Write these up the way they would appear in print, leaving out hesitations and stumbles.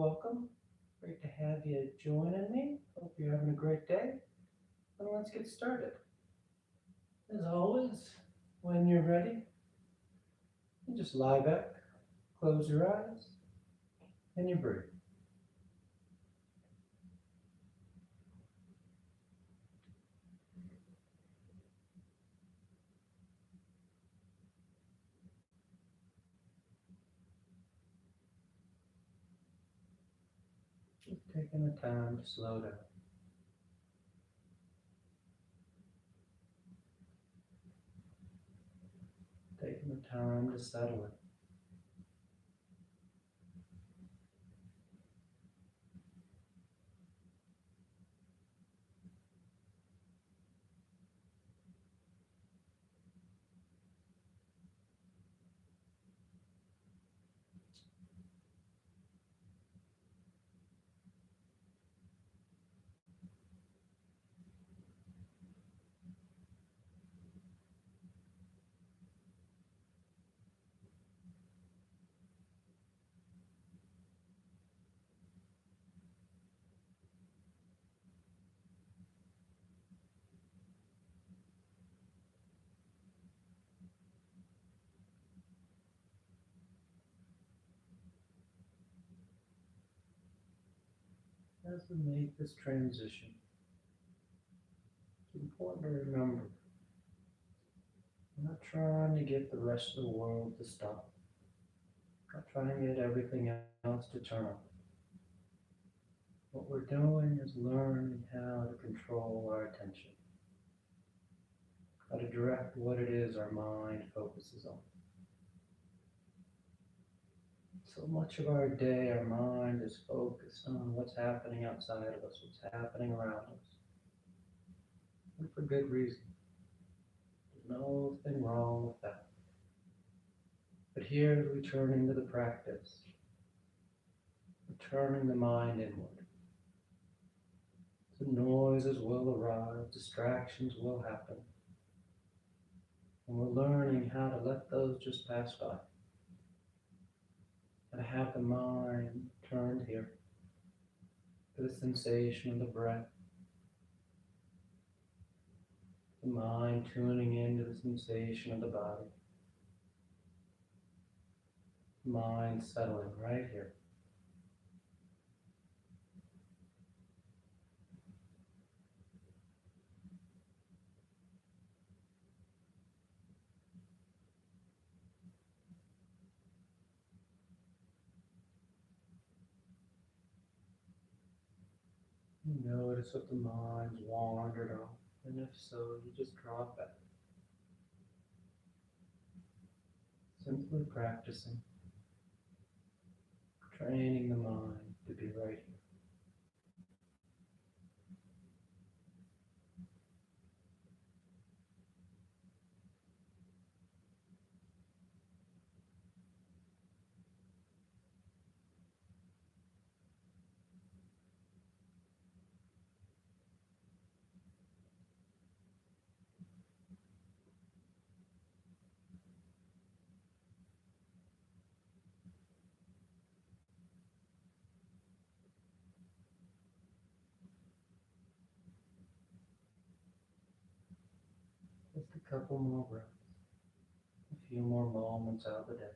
welcome. Great to have you joining me. Hope you're having a great day. And let's get started. As always, when you're ready, you just lie back, close your eyes, and you breathe. Just taking the time to slow down, taking the time to settle in. As we make this transition, it's important to remember we're not trying to get the rest of the world to stop. We're not trying to get everything else to turn on. What we're doing is learning how to control our attention, how to direct what it is our mind focuses on. So much of our day, our mind is focused on what's happening outside of us, what's happening around us. And for good reason. There's nothing wrong with that. But here, as we turn into the practice, we're turning the mind inward. So noises will arise, distractions will happen. And we're learning how to let those just pass by. And have the mind turned here to the sensation of the breath. The mind tuning into the sensation of the body. The mind settling right here. Notice if the mind's wandered off, and if so, you just drop it. Simply practicing, training the mind to be right here. Just a couple more breaths, a few more moments out of the day.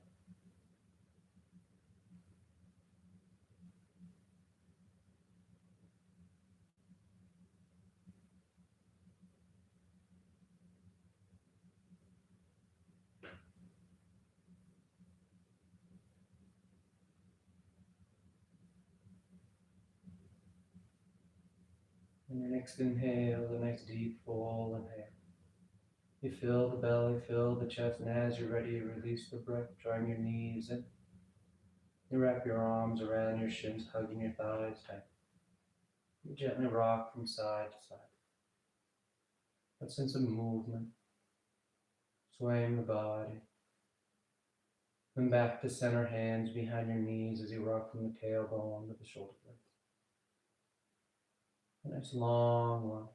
And your next inhale, the next deep full inhale. You fill the belly, fill the chest, and as you're ready, you release the breath, drawing your knees in. You wrap your arms around your shins, hugging your thighs tight. You gently rock from side to side. That sense of movement, swaying the body. Then back to center, hands behind your knees as you rock from the tailbone to the shoulder blades. A nice long one.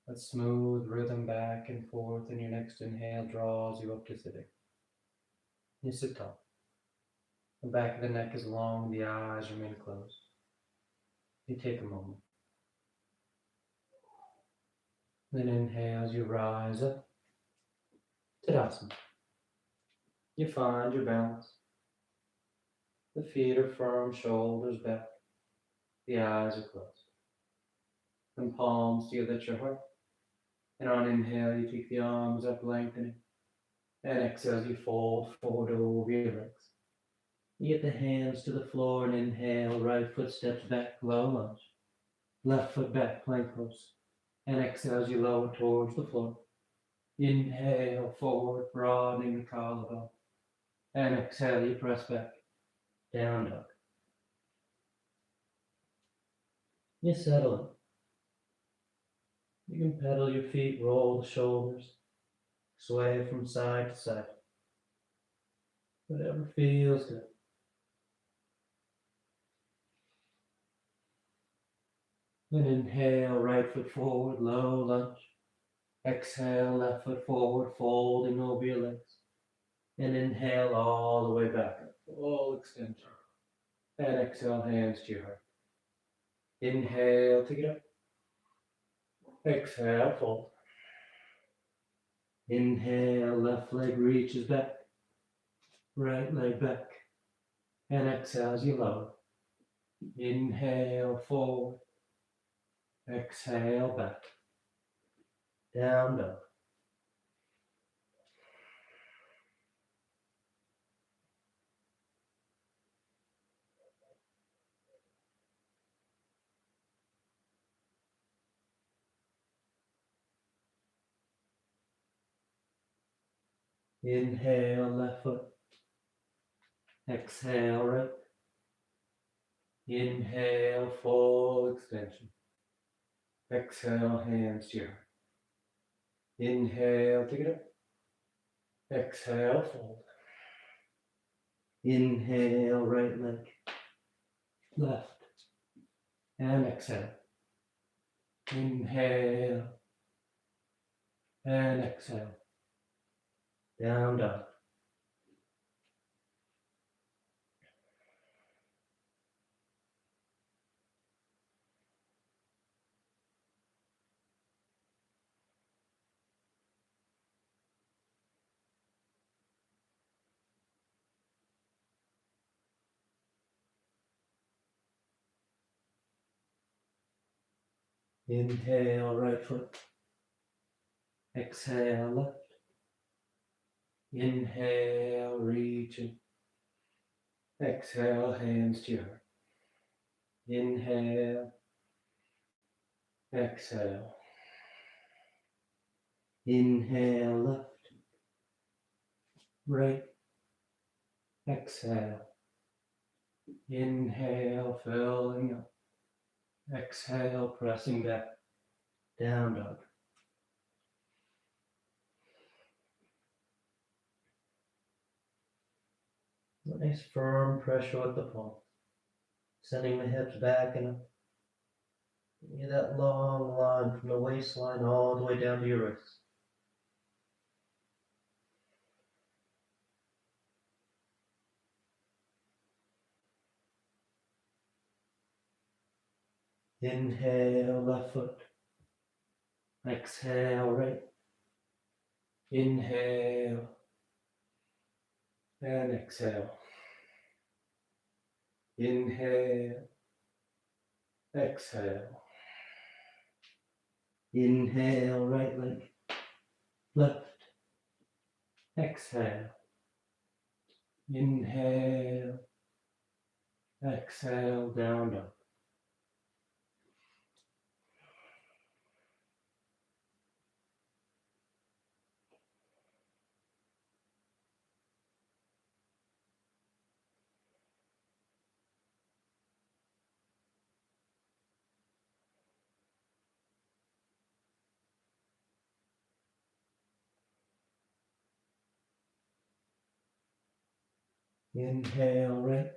That smooth rhythm back and forth, and your next inhale draws you up to sitting. You sit tall. The back of the neck is long, the eyes remain closed. You take a moment. Then inhale as you rise up. Tadasana. You find your balance. The feet are firm, shoulders back. The eyes are closed. And palms together at your heart. And on inhale, you take the arms up, lengthening. And exhale as you fold forward over your legs. You get the hands to the floor and inhale, right foot steps back, low lunge. Left foot back, plank pose. And exhale as you lower towards the floor. Inhale, forward, broadening the collarbone. And exhale, you press back, down dog. You settle in. You can pedal your feet, roll the shoulders, sway from side to side. Whatever feels good. Then inhale, right foot forward, low lunge. Exhale, left foot forward, folding over your legs. And inhale all the way back up, full extension. And exhale, hands to your heart. Inhale, take it up. Exhale, fold. Inhale, left leg reaches back. Right leg back. And exhale as you lower. Inhale, forward. Exhale, back. Down dog. Inhale, left foot. Exhale, right. Inhale, full extension. Exhale, hands to your heart. Inhale, take it up. Exhale, fold. Inhale, right leg. Left. And exhale. Inhale. And exhale. Down dog. Inhale, right foot. Exhale, left. Inhale, reaching. Exhale, hands to your heart. Inhale. Exhale. Inhale, left. Right. Exhale. Inhale, filling up. Exhale, pressing back. Down dog. Nice firm pressure with the palm. Sending the hips back and up. Get that long line from the waistline all the way down to your wrists. Inhale, left foot. Exhale, right. Inhale. And exhale. Inhale. Exhale. Inhale, right leg. Left. Exhale. Inhale. Exhale, down dog. Inhale, right.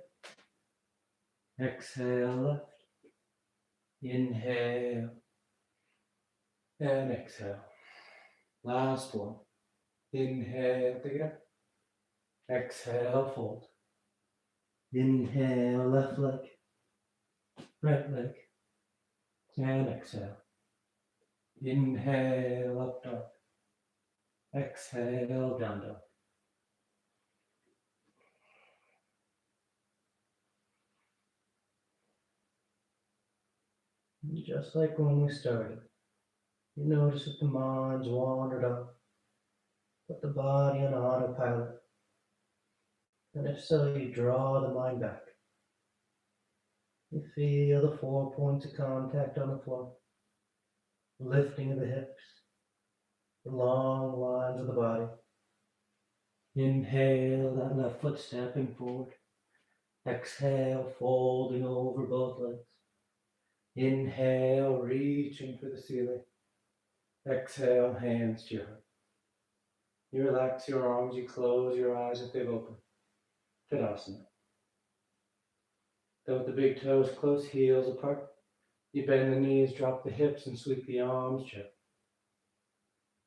Exhale, left. Inhale. And exhale. Last one. Inhale, take it up. Exhale, fold. Inhale, left leg, right leg, and exhale. Inhale, up dog. Exhale, down dog. And just like when we started, you notice that the mind's wandered off, put the body on autopilot. And if so, you draw the mind back. You feel the 4 points of contact on the floor, lifting of the hips, the long lines of the body. Inhale, that left foot stepping forward. Exhale, folding over both legs. Inhale, reaching for the ceiling. Exhale, hands to your heart. You relax your arms, you close your eyes if they've opened. Tadasana. Then with the big toes close, heels apart. You bend the knees, drop the hips, and sweep the arms gently.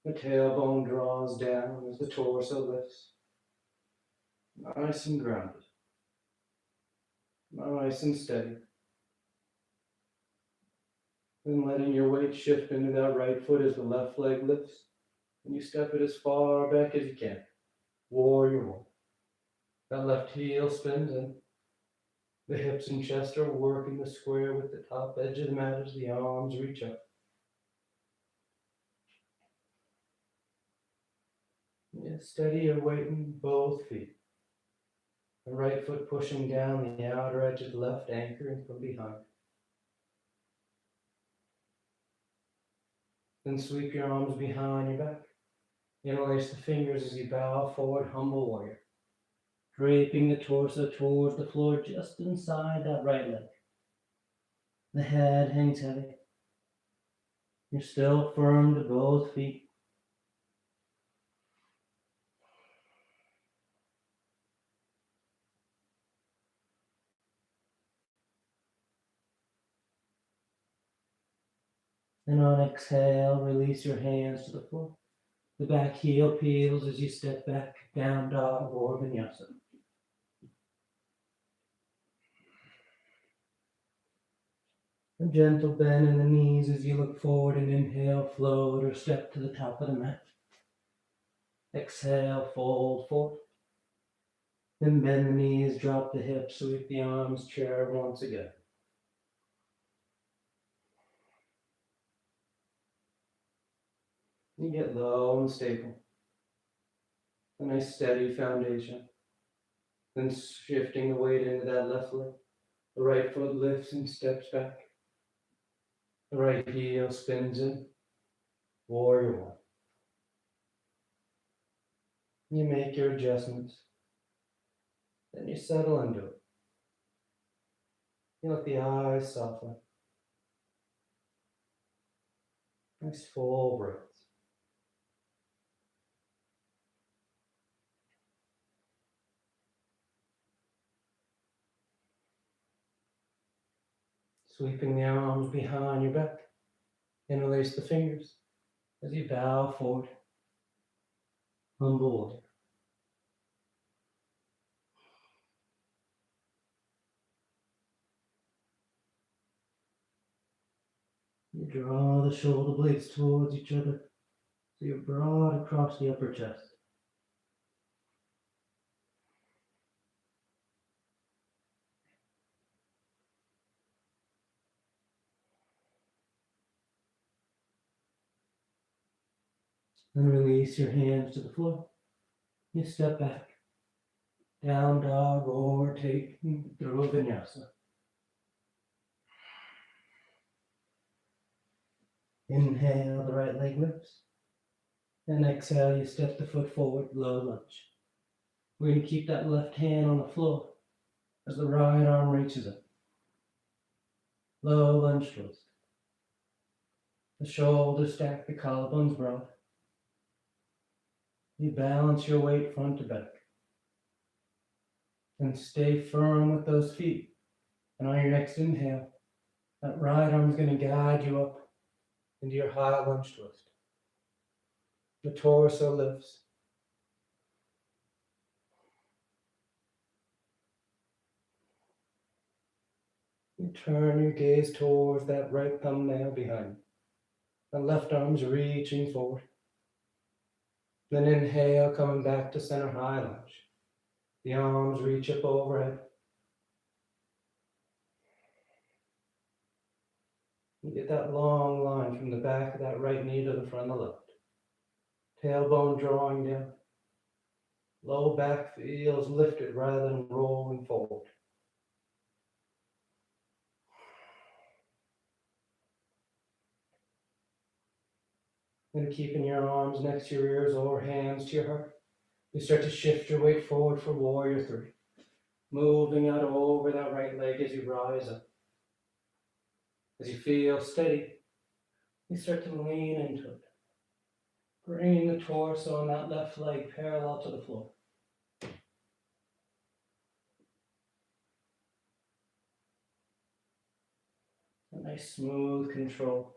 The tailbone draws down as the torso lifts. Nice and grounded. Nice and steady. Then letting your weight shift into that right foot as the left leg lifts. And you step it as far back as you can. Warrior one. That left heel spins in. The hips and chest are working the square with the top edge of the mat as the arms reach up. Yeah, steady your weight in both feet. The right foot pushing down the outer edge of the left, anchoring from behind. Then sweep your arms behind your back. Interlace the fingers as you bow forward, humble warrior. Draping the torso towards the floor just inside that right leg. The head hangs heavy. You're still firm to both feet. And on exhale, release your hands to the floor. The back heel peels as you step back, down dog or vinyasa. A gentle bend in the knees as you look forward and inhale, float or step to the top of the mat. Exhale, fold forward. Then bend the knees, drop the hips, sweep the arms, chair once again. You get low and stable. A nice steady foundation. Then shifting the weight into that left leg. The right foot lifts and steps back. The right heel spins in. Warrior one. You make your adjustments. Then you settle into it. You let the eyes soften. Nice full breaths. Sweeping the arms behind your back. Interlace the fingers as you bow forward. Humble warrior. You draw the shoulder blades towards each other so you're broad across the upper chest. Then release your hands to the floor. You step back. Down dog or take through a vinyasa. Inhale, the right leg lifts. And exhale, you step the foot forward, low lunge. We're going to keep that left hand on the floor as the right arm reaches up. Low lunge twist. The shoulders stack, the collarbones broad. You balance your weight front to back. And stay firm with those feet. And on your next inhale, that right arm is going to guide you up into your high lunge twist. The torso lifts. You turn your gaze towards that right thumbnail behind. The left arm's reaching forward. Then inhale, coming back to center high lunge. The arms reach up overhead. You get that long line from the back of that right knee to the front of the left. Tailbone drawing down. Low back feels lifted rather than rolling forward. Then keeping your arms next to your ears or hands to your heart, you start to shift your weight forward for warrior three. Moving out over that right leg as you rise up. As you feel steady, you start to lean into it. Bringing the torso and that left leg parallel to the floor. A nice smooth control.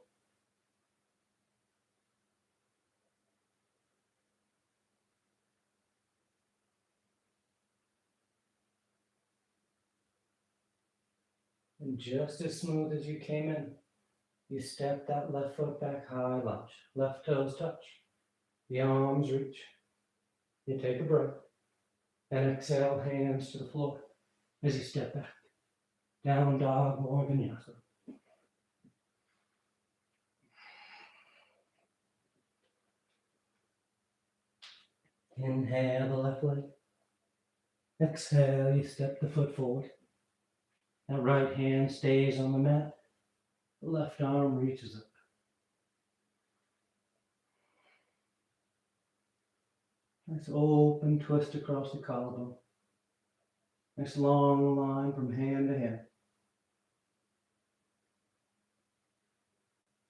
And just as smooth as you came in, you step that left foot back high lunge. Left toes touch. The arms reach. You take a breath. And exhale, hands to the floor as you step back. Down dog or vinyasa. Inhale the left leg. Exhale, you step the foot forward. That right hand stays on the mat. The left arm reaches up. Nice open twist across the collarbone. Nice long line from hand to hand.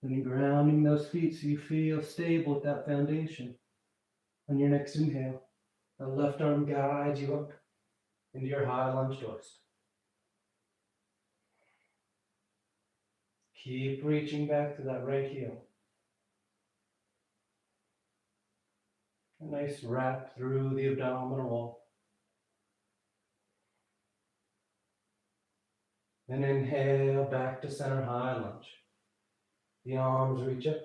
Then you're grounding those feet so you feel stable at that foundation. On your next inhale, the left arm guides you up into your high lunge twist. Keep reaching back to that right heel. A nice wrap through the abdominal wall. Then inhale back to center high lunge. The arms reach up.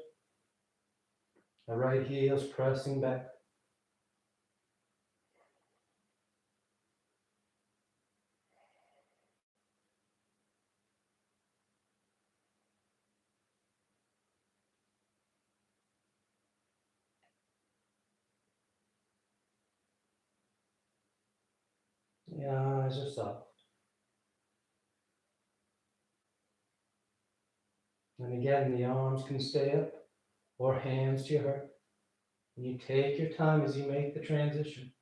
The right heel's pressing back. The eyes are soft. And again, the arms can stay up or hands to your heart. And you take your time as you make the transition,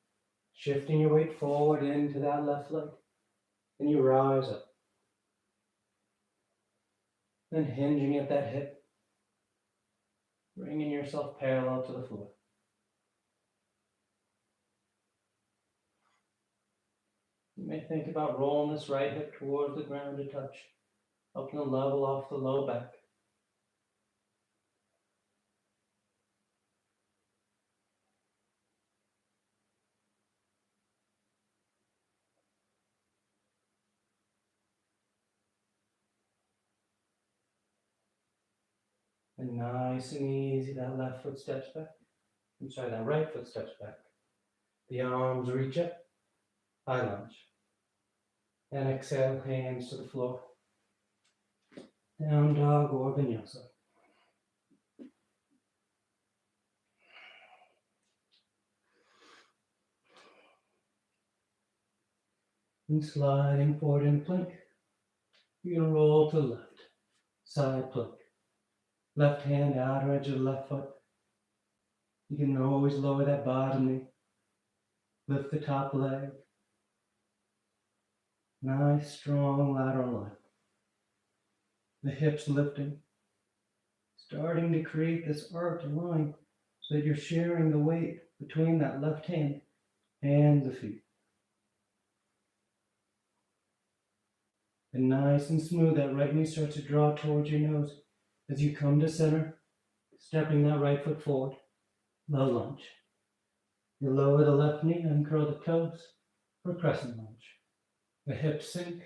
shifting your weight forward into that left leg. And you rise up. Then hinging at that hip, bringing yourself parallel to the floor. You may think about rolling this right hip towards the ground to touch, helping to level off the low back. And nice and easy, that left foot steps back. That right foot steps back. The arms reach up, high lunge. And exhale, hands to the floor. Down dog or vinyasa. And sliding forward in plank. You're going to roll to the left. Side plank. Left hand outer edge of the left foot. You can always lower that bottom knee. Lift the top leg. Nice, strong lateral line. The hips lifting. Starting to create this arched line so that you're sharing the weight between that left hand and the feet. And nice and smooth, that right knee starts to draw towards your nose as you come to center, stepping that right foot forward, low lunge. You lower the left knee, uncurl the toes for crescent lunge. The hips sink,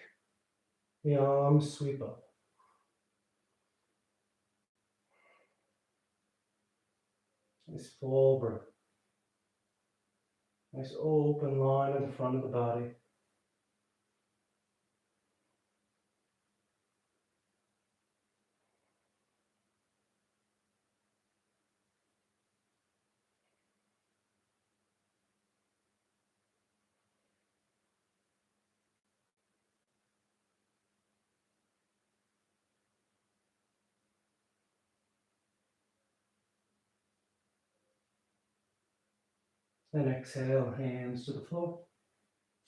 The arms sweep up. Nice full breath. Nice open line in the front of the body. Then exhale, hands to the floor.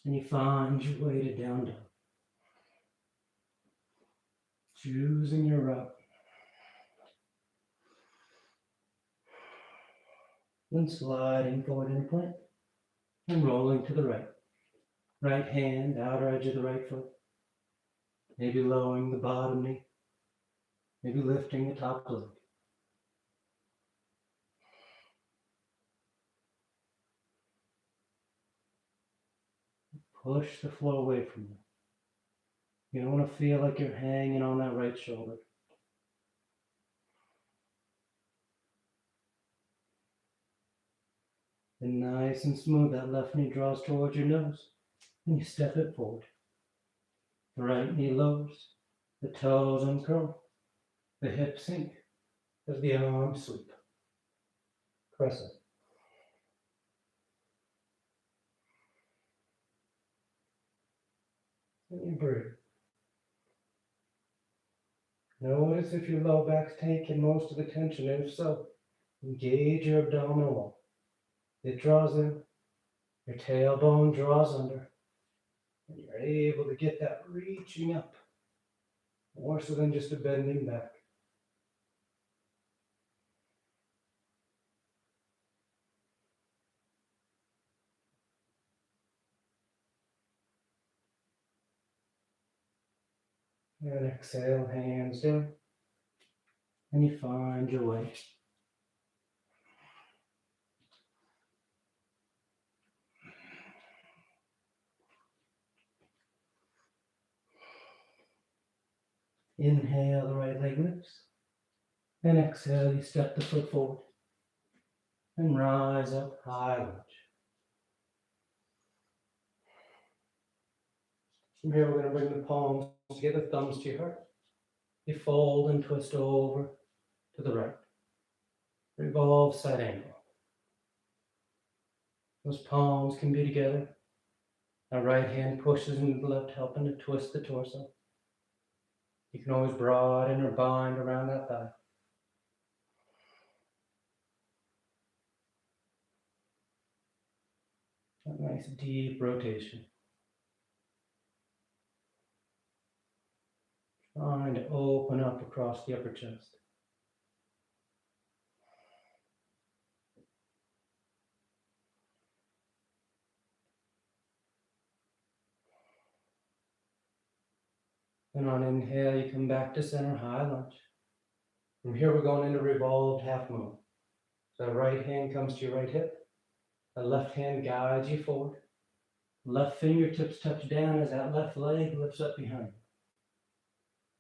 And you find your way to down dog. Choosing your route. Then sliding forward in a plank. And rolling to the right. Right hand, outer edge of the right foot. Maybe lowering the bottom knee. Maybe lifting the top leg. Push the floor away from you. You don't want to feel like you're hanging on that right shoulder. Then nice and smooth, that left knee draws towards your nose. And you step it forward. The right knee lowers. The toes uncurl. The hips sink as the arms sweep. Press it. And you breathe. Notice if your low back's taking most of the tension. If so, engage your abdominal wall. It draws in. Your tailbone draws under. And you're able to get that reaching up. More so than just a bending back. And exhale, hands down. And you find your way. Inhale, the right leg lifts. And exhale, you step the foot forward. And rise up, high lunge. From here, we're going to bring the palms together, thumbs to your heart. You fold and twist over to the right. Revolve side angle. Those palms can be together. Our right hand pushes into the left, helping to twist the torso. You can always broaden or bind around that thigh. A nice deep rotation. Trying to open up across the upper chest. And on inhale, you come back to center, high lunge. From here, we're going into revolved half moon. So that right hand comes to your right hip. The left hand guides you forward. Left fingertips touch down as that left leg lifts up behind you.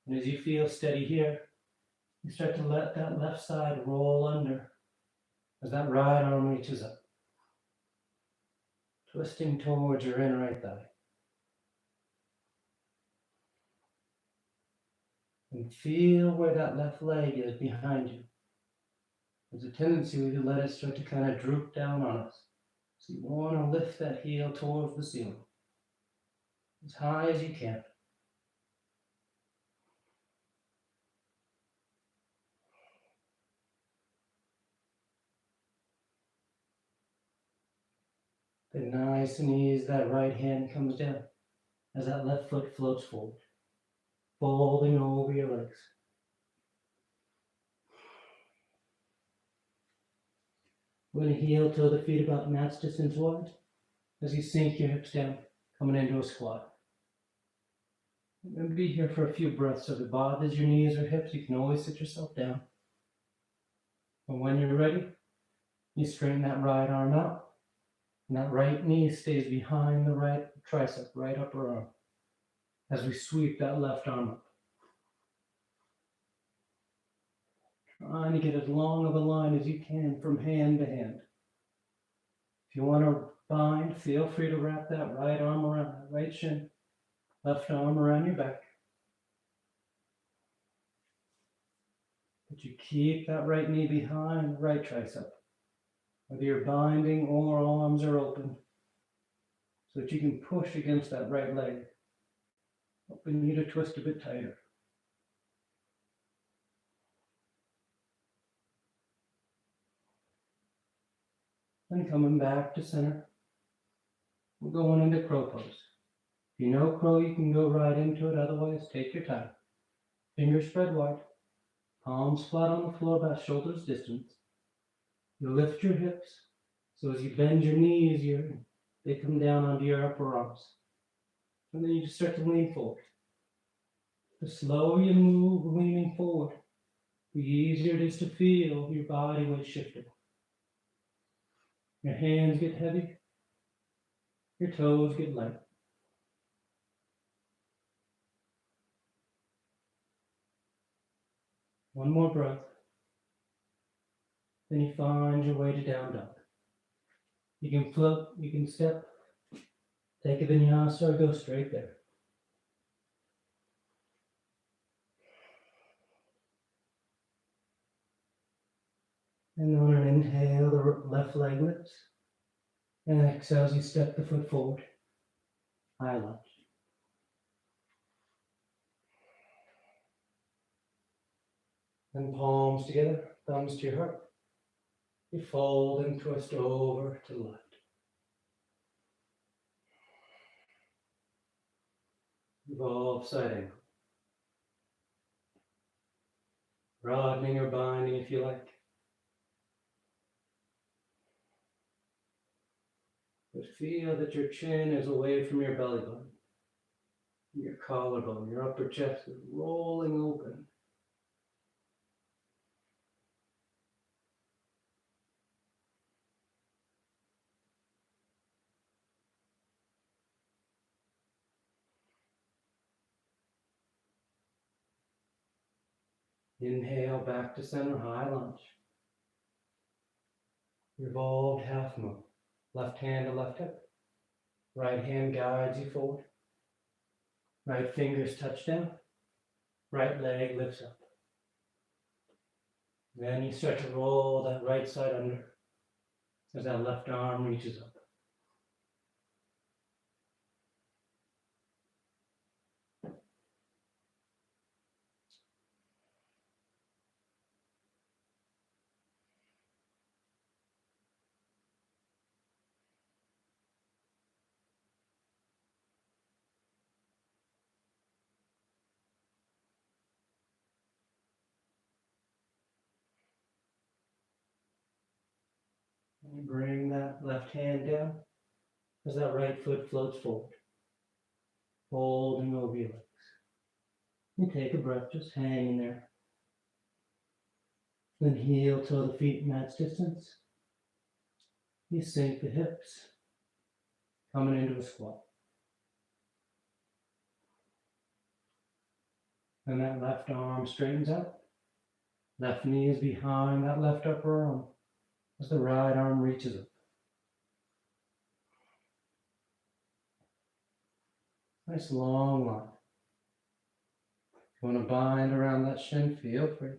And as you feel steady here, you start to let that left side roll under as that right arm reaches up, twisting towards your inner right thigh. And feel where that left leg is behind you. There's a tendency to let it start to kind of droop down on us. So you want to lift that heel towards the ceiling, as high as you can. Then nice and easy, that right hand comes down as that left foot floats forward, folding over your legs. We're going to heel toe the feet about match distance wide as you sink your hips down, coming into a squat. You're going to be here for a few breaths, so if it bothers your knees or hips, you can always sit yourself down. And when you're ready, you straighten that right arm out, and that right knee stays behind the right tricep, right upper arm. as we sweep that left arm up. Trying to get as long of a line as you can from hand to hand. If you want to bind, feel free to wrap that right arm around that right shin, left arm around your back. But you keep that right knee behind the right tricep, whether you're binding or arms are open, so that you can push against that right leg, helping you to twist a bit tighter. Then coming back to center, we're going into crow pose. If you know crow, you can go right into it, otherwise take your time. Fingers spread wide, palms flat on the floor about shoulders distance. You lift your hips, so as you bend your knees, they come down onto your upper arms. And then you just start to lean forward. The slower you move leaning forward, the easier it is to feel your body weight shifting. Your hands get heavy, your toes get light. One more breath. Then you find your way to down dog. You can float, you can step, take a vinyasa, or go straight there. And on an inhale, the left leg lifts. And exhale as you step the foot forward. High lunge. And palms together, thumbs to your heart. You fold and twist over to the left. Revolve side angle. Broadening or binding if you like. But feel that your chin is away from your belly button. Your collarbone, your upper chest is rolling open. Inhale back to center, high lunge. Revolved half moon. Left hand to left hip. Right hand guides you forward. Right fingers touch down. Right leg lifts up. Then you start to roll that right side under as that left arm reaches up. And bring that left hand down as that right foot floats forward, folding over your legs. You take a breath, just hanging there. Then heel toe the feet match distance. You sink the hips, coming into a squat. Then that left arm straightens out. Left knee is behind that left upper arm as the right arm reaches up. Nice long line. If you want to bind around that shin, feel free.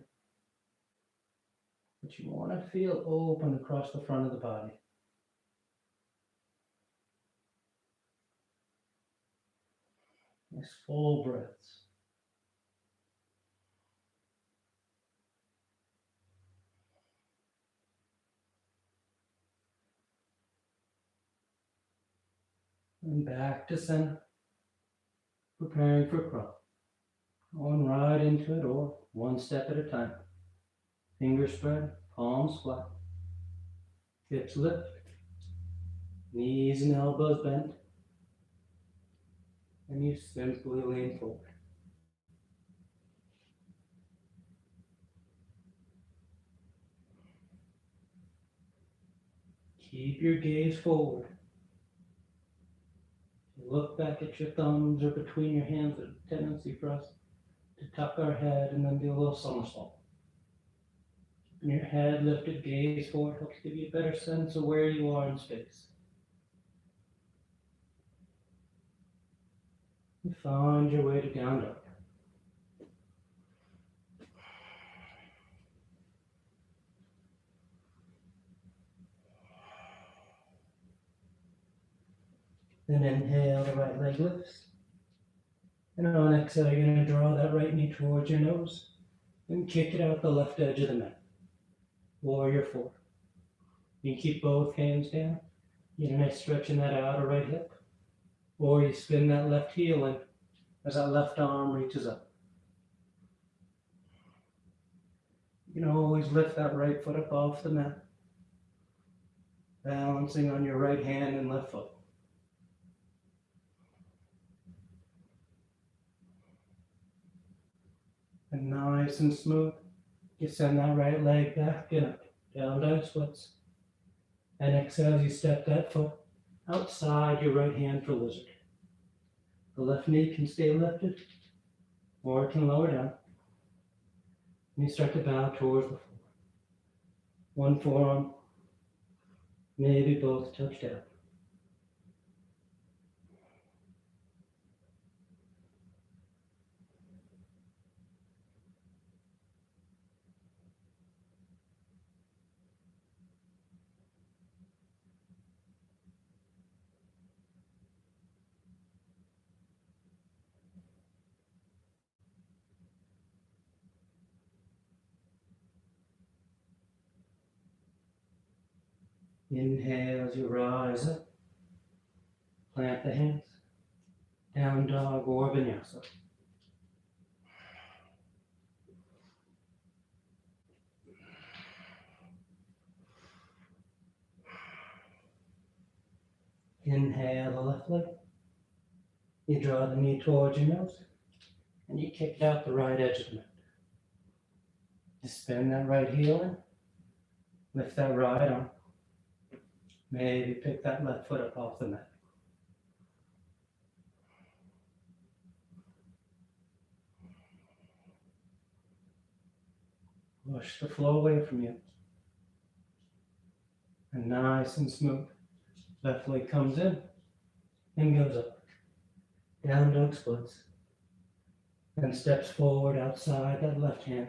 But you want to feel open across the front of the body. Nice full breaths. And back to center. Preparing for crow. Going right into it or one step at a time. Fingers spread, palms flat. Hips lift. Knees and elbows bent. And you simply lean forward. Keep your gaze forward. look back at your thumbs or between your hands. There's a tendency for us to tuck our head and then do a little somersault. And your head lifted, gaze forward, helps give you a better sense of where you are in space. You find your way to down dog. Then inhale, the right leg lifts. And on exhale, you're going to draw that right knee towards your nose and kick it out the left edge of the mat. Warrior 4. You can keep both hands down. Get a nice stretch in that outer right hip. Or you spin that left heel in as that left arm reaches up. You can always lift that right foot up off the mat, balancing on your right hand and left foot. And nice and smooth, you send that right leg back and up, down dog splits. And exhale as you step that foot outside your right hand for lizard. The left knee can stay lifted, or it can lower down. And you start to bow towards the floor. One forearm, maybe both touch down. Inhale as you rise up. Plant the hands. Down dog or vinyasa. Inhale the left leg. You draw the knee towards your nose. And you kick out the right edge of the mat. You spin that right heel in. Lift that right arm. Maybe pick that left foot up off the mat. Push the flow away from you. And nice and smooth. Left leg comes in and goes up. Down dog splits. And steps forward outside that left hand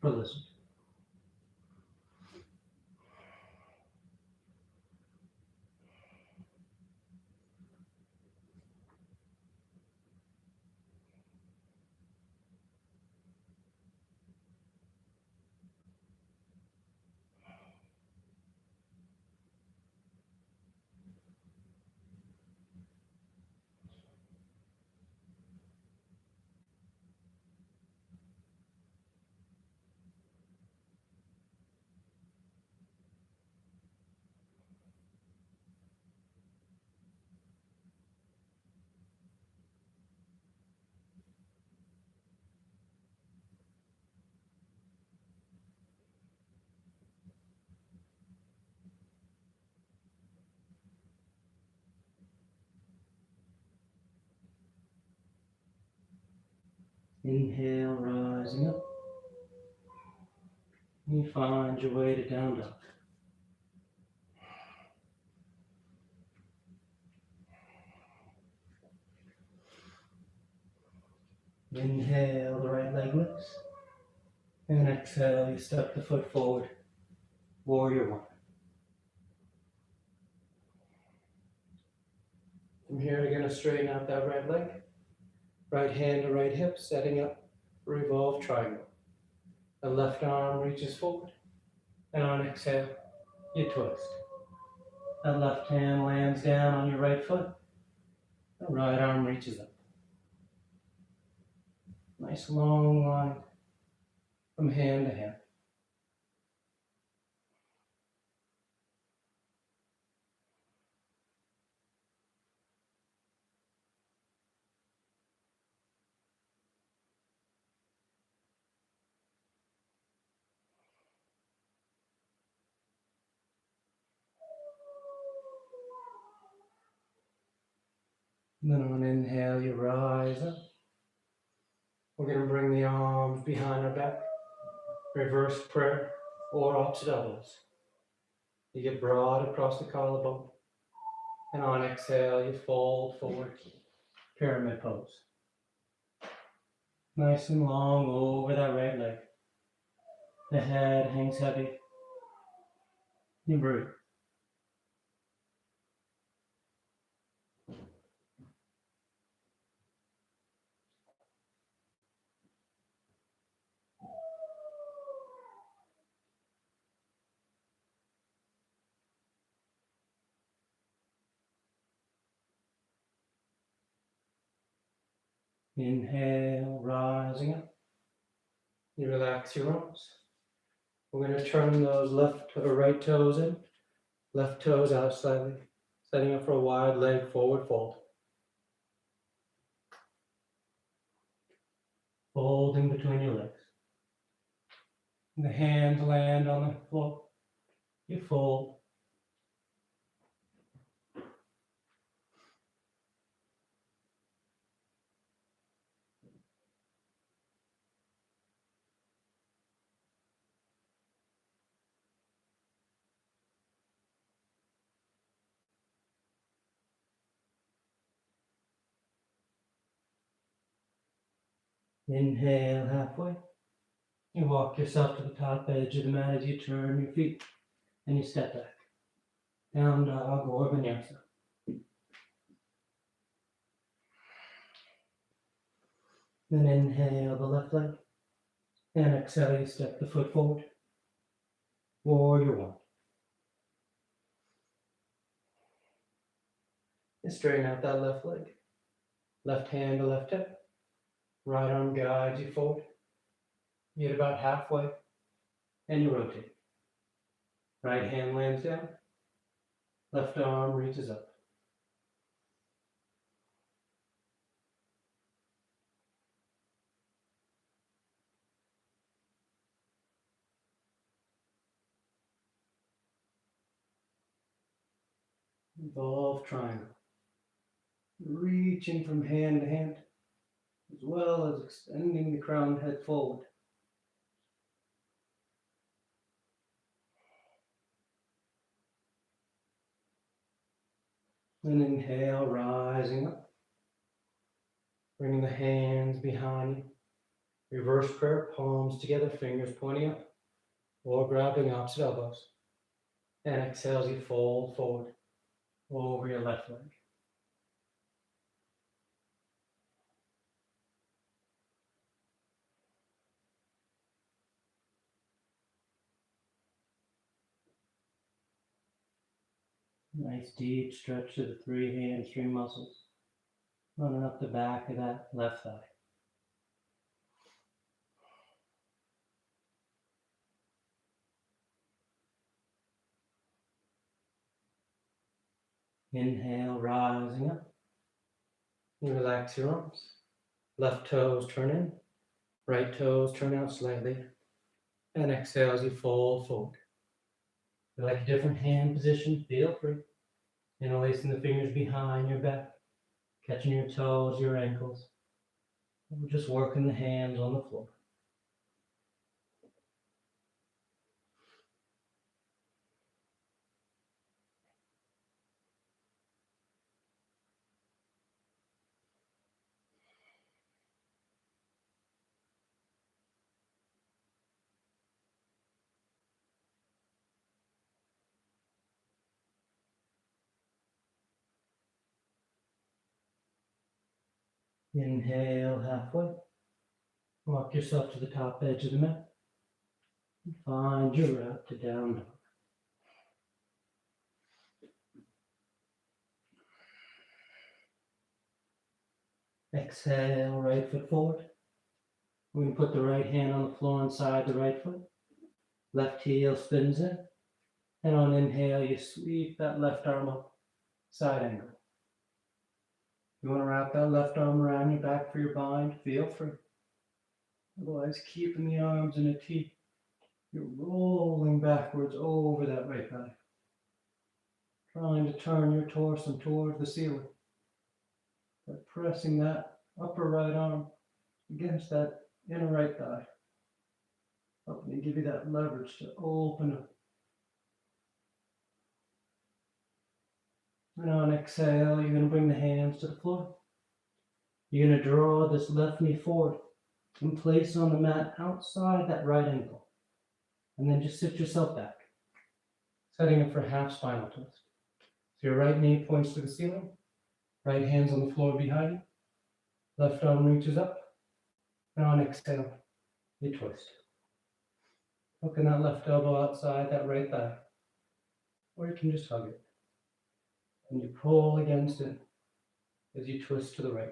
for lizard. Inhale, rising up. You find your way to down dog. Inhale, the right leg lifts. And exhale, you step the foot forward. Warrior 1. From here, you're going to straighten out that right leg. Right hand to right hip, setting up revolve triangle. The left arm reaches forward. And on exhale, you twist. That left hand lands down on your right foot. The right arm reaches up. Nice long line from hand to hand. And then on inhale, you rise up. We're going to bring the arms behind our back. Reverse prayer or opposite elbows. You get broad across the collarbone. And on exhale, you fold forward. Pyramid pose. Nice and long over that right leg. The head hangs heavy. You breathe. Inhale, rising up. You relax your arms. We're going to turn those left or right toes in. Left toes out slightly. Setting up for a wide leg forward fold. Folding between your legs. The hands land on the floor. You fold. Inhale halfway. You walk yourself to the top edge of the mat as you turn your feet and you step back. Down dog or vinyasa. Then inhale the left leg. And exhale, you step the foot forward. Warrior one. And straighten out that left leg. Left hand to left hip. Right arm guides you forward. You get about halfway. And you rotate. Right hand lands down. Left arm reaches up. Revolve triangle. Reaching from hand to hand, as well as extending the crown head forward. Then inhale, rising up. Bringing the hands behind you. Reverse prayer, palms together, fingers pointing up, or grabbing opposite elbows. And exhale as you fold forward over your left leg. Nice deep stretch to the three hamstring muscles, running up the back of that left thigh. Inhale, rising up. You relax your arms. Left toes turn in, right toes turn out slightly. And exhale as you fold forward. If you like a different hand position, feel free. Interlacing the fingers behind your back, catching your toes, your ankles. We're just working the hands on the floor. Inhale halfway. Walk yourself to the top edge of the mat. Find your route to down dog. Exhale, right foot forward. We're going to put the right hand on the floor inside the right foot. Left heel spins in. And on inhale, you sweep that left arm up, side angle. You want to wrap that left arm around your back for your bind, feel free. Otherwise, keeping the arms in a T. You're rolling backwards over that right thigh. Trying to turn your torso towards the ceiling. pressing that upper right arm against that inner right thigh. Helping to give you that leverage to open up. And on exhale, you're going to bring the hands to the floor. You're going to draw this left knee forward and place on the mat outside that right ankle. And then just sit yourself back, setting up for half spinal twist. So your right knee points to the ceiling, right hand's on the floor behind you, left arm reaches up, and on exhale, you twist. Hooking that left elbow outside that right thigh, or you can just hug it. And you pull against it as you twist to the right.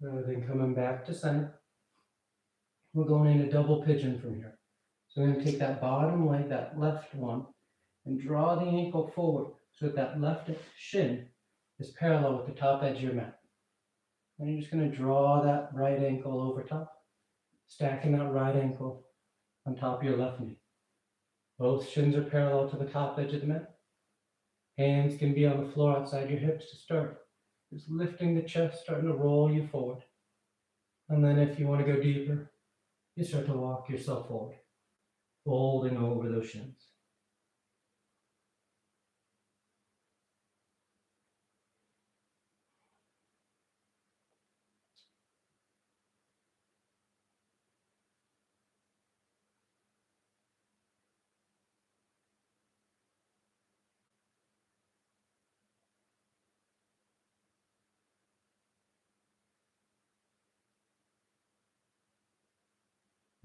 Then coming back to center, we're going into double pigeon from here. So we're going to take that bottom leg, that left one, and draw the ankle forward so that that left shin is parallel with the top edge of your mat. And you're just going to draw that right ankle over top, stacking that right ankle on top of your left knee. Both shins are parallel to the top edge of the mat. Hands can be on the floor outside your hips to start. Just lifting the chest, starting to roll you forward. And then if you want to go deeper, you start to walk yourself forward, folding over those shins.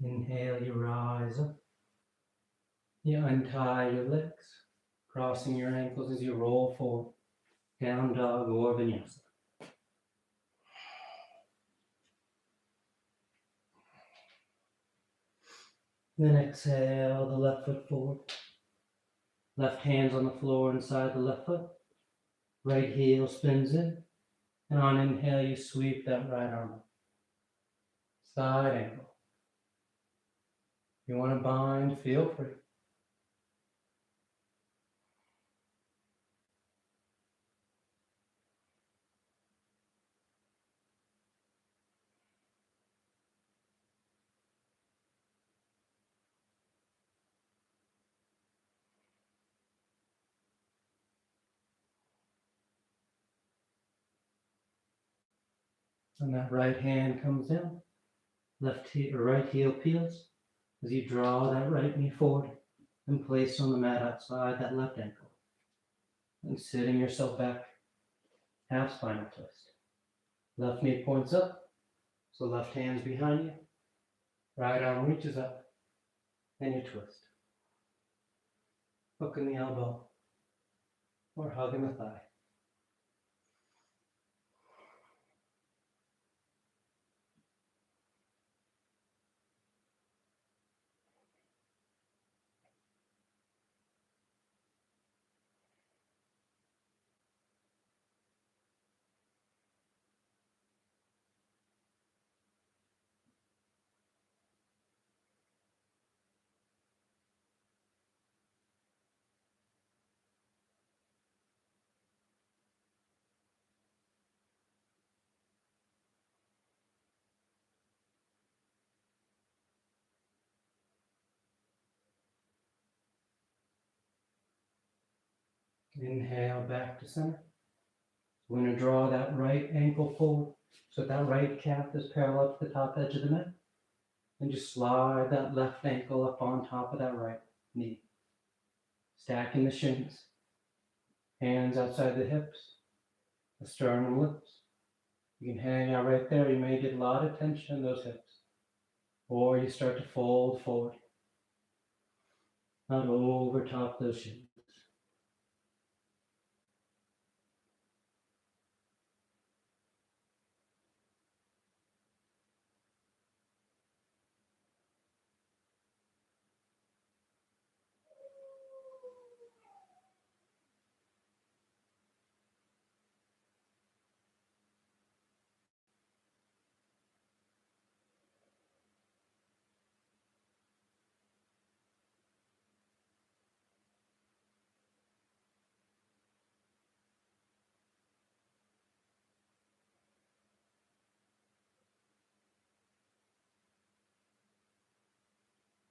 Inhale, you rise up. You untie your legs, crossing your ankles as you roll forward. Down dog or vinyasa. Then exhale the left foot forward. Left hand's on the floor inside the left foot. Right heel spins in. And on inhale, you sweep that right arm up. Side angle. If you want to bind, feel free. And that right hand comes down. Left heel, or right heel peels as you draw that right knee forward and place on the mat outside that left ankle. And sitting yourself back, half spinal twist. Left knee points up, so left hand's behind you. Right arm reaches up, and you twist. Hooking the elbow, or hugging the thigh. Inhale back to center. We're going to draw that right ankle forward so that right calf is parallel to the top edge of the mat. And just slide that left ankle up on top of that right knee. Stacking the shins. Hands outside the hips. The sternum lifts. You can hang out right there. You may get a lot of tension in those hips. Or you start to fold forward. Out over top those shins.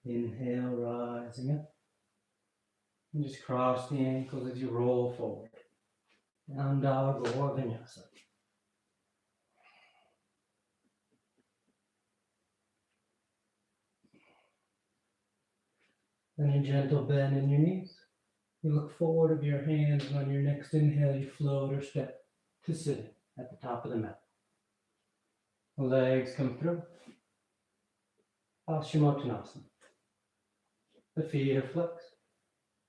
Inhale, rising up. And just cross the ankles as you roll forward. Down dog or vinyasa. Then a gentle bend in your knees. You look forward of your hands, and on your next inhale, you float or step to sitting at the top of the mat. The legs come through. Paschimottanasana. The feet are flexed.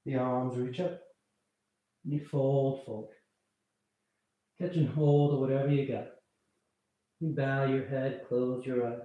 The arms reach up. And you fold forward. Catch and hold of whatever you got. You bow your head, close your eyes.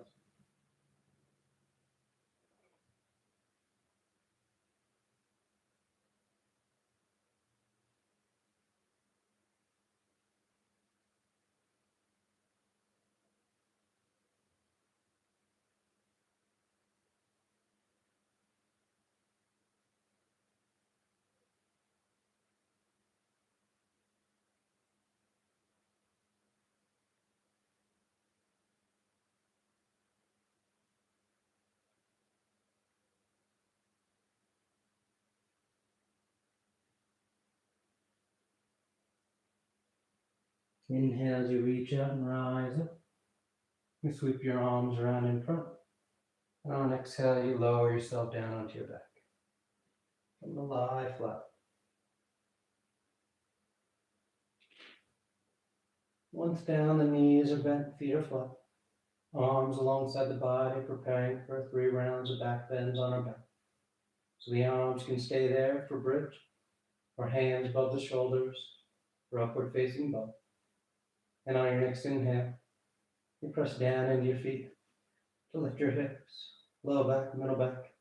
Inhale as you reach out and rise up. You sweep your arms around in front. And on exhale, you lower yourself down onto your back. Come to lie flat. Once down, the knees are bent, feet are flat. Arms alongside the body, preparing for 3 rounds of back bends on our back. So the arms can stay there for bridge, or hands above the shoulders, for upward facing bow. And on your next inhale, you press down into your feet to lift your hips, low back, middle back,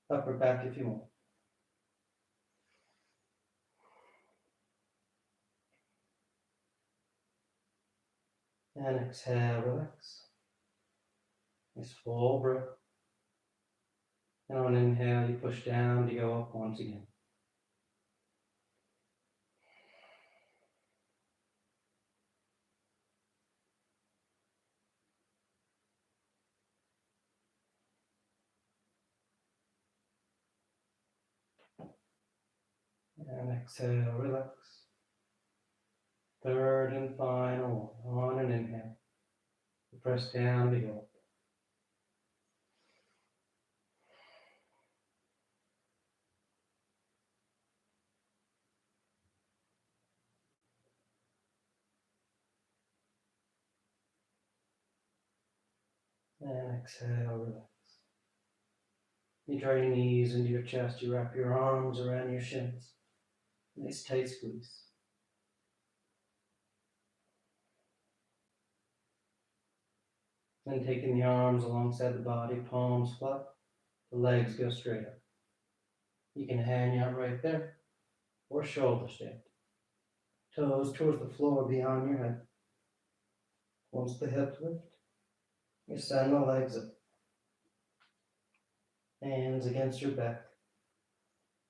upper back if you want. And exhale, relax. Nice full breath. And on inhale, you push down to go up once again. And exhale, relax. Third and final one. On an inhale. You press down to go up. And exhale, relax. You draw your knees into your chest. You wrap your arms around your shins. Nice tight squeeze. Then taking the arms alongside the body, palms flat, the legs go straight up. You can hang out right there, or shoulder stand. Toes towards the floor beyond your head. Once the hips lift, you send the legs up. Hands against your back.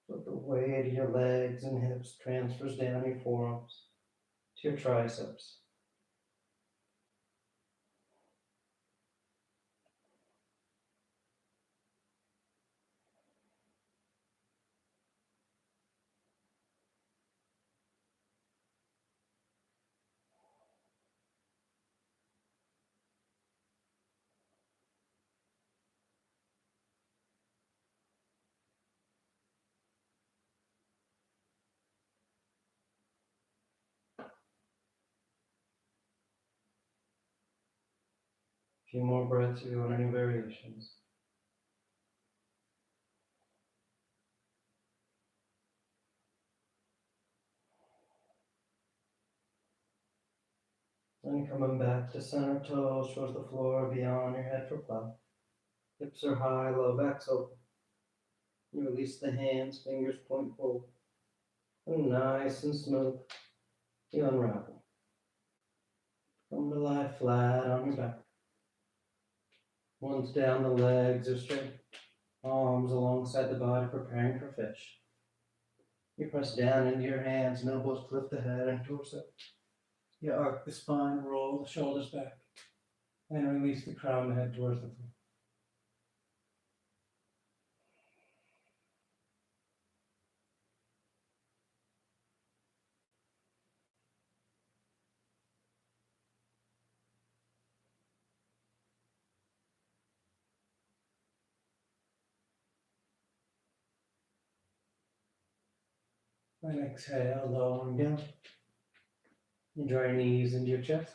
So the weight of your legs and hips transfers down your forearms to your triceps. A few more breaths if you want any variations. Then coming back to center, toes towards the floor beyond your head for plow. Hips are high, low back's open. You release the hands, fingers point forward. And nice and smooth, you unravel. Come to lie flat on your back. Once down, the legs are straight. Arms alongside the body, preparing for fish. You press down into your hands and elbows, lift the head and torso. You arc the spine, roll the shoulders back, and release the crown and head towards the floor. And exhale, lowering down. You draw your knees into your chest.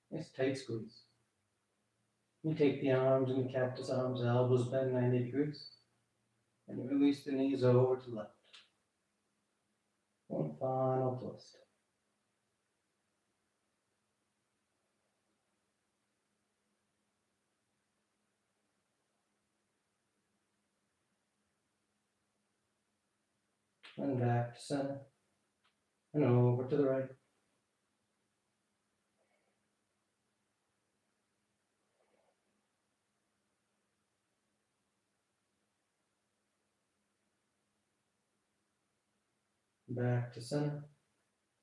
Nice tight squeeze. You take the arms and the cactus arms, elbows bend 90 degrees. And you release the knees over to left. One final twist. And back to center. And over to the right. Back to center.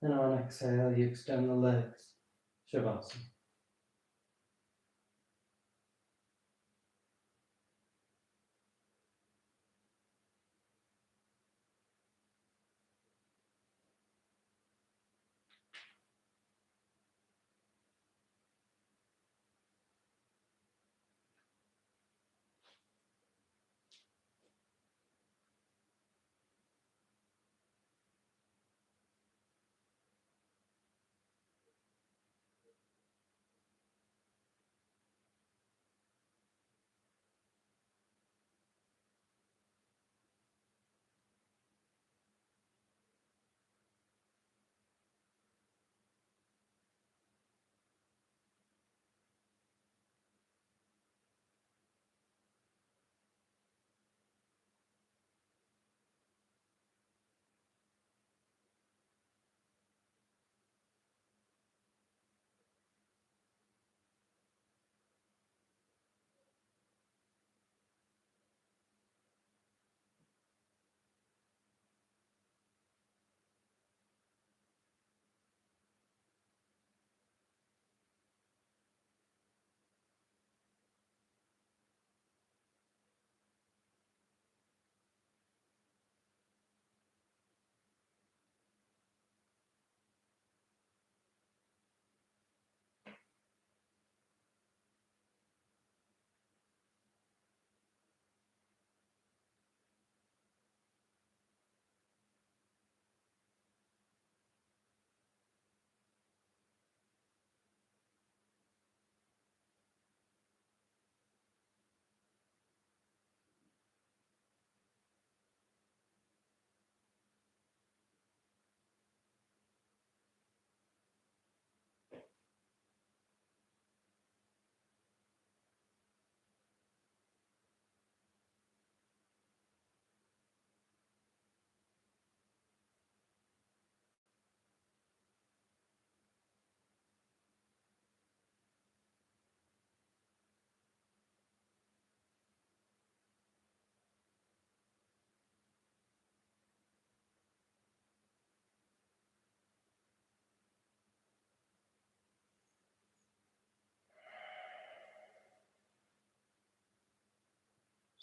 And on exhale, you extend the legs. Shavasana.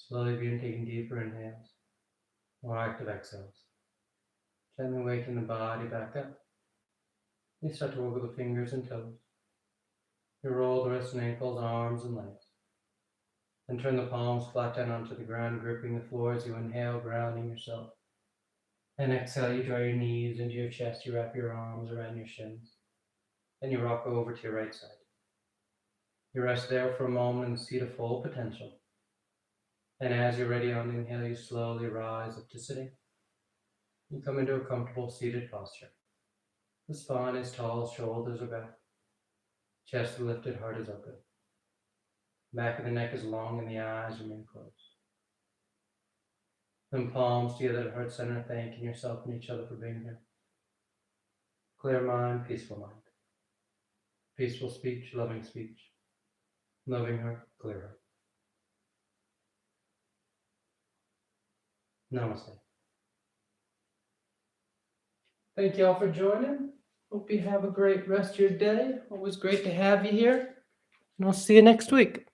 Slowly begin taking deeper inhales, more active exhales. Gently waking the body back up. You start to work with the fingers and toes. You roll the wrists and ankles, arms and legs. Then turn the palms flat down onto the ground, gripping the floor as you inhale, grounding yourself. And exhale, you draw your knees into your chest, you wrap your arms around your shins. Then you rock over to your right side. You rest there for a moment and see the full potential. And as you're ready on the inhale, you slowly rise up to sitting. You come into a comfortable seated posture. The spine is tall, shoulders are back. Chest is lifted, heart is open. Back of the neck is long and the eyes remain closed. Then palms together at heart center, thanking yourself and each other for being here. Clear mind, peaceful mind. Peaceful speech, loving speech. Loving heart, clear heart. Namaste. Thank you all for joining. Hope you have a great rest of your day. Always great to have you here. And I'll see you next week.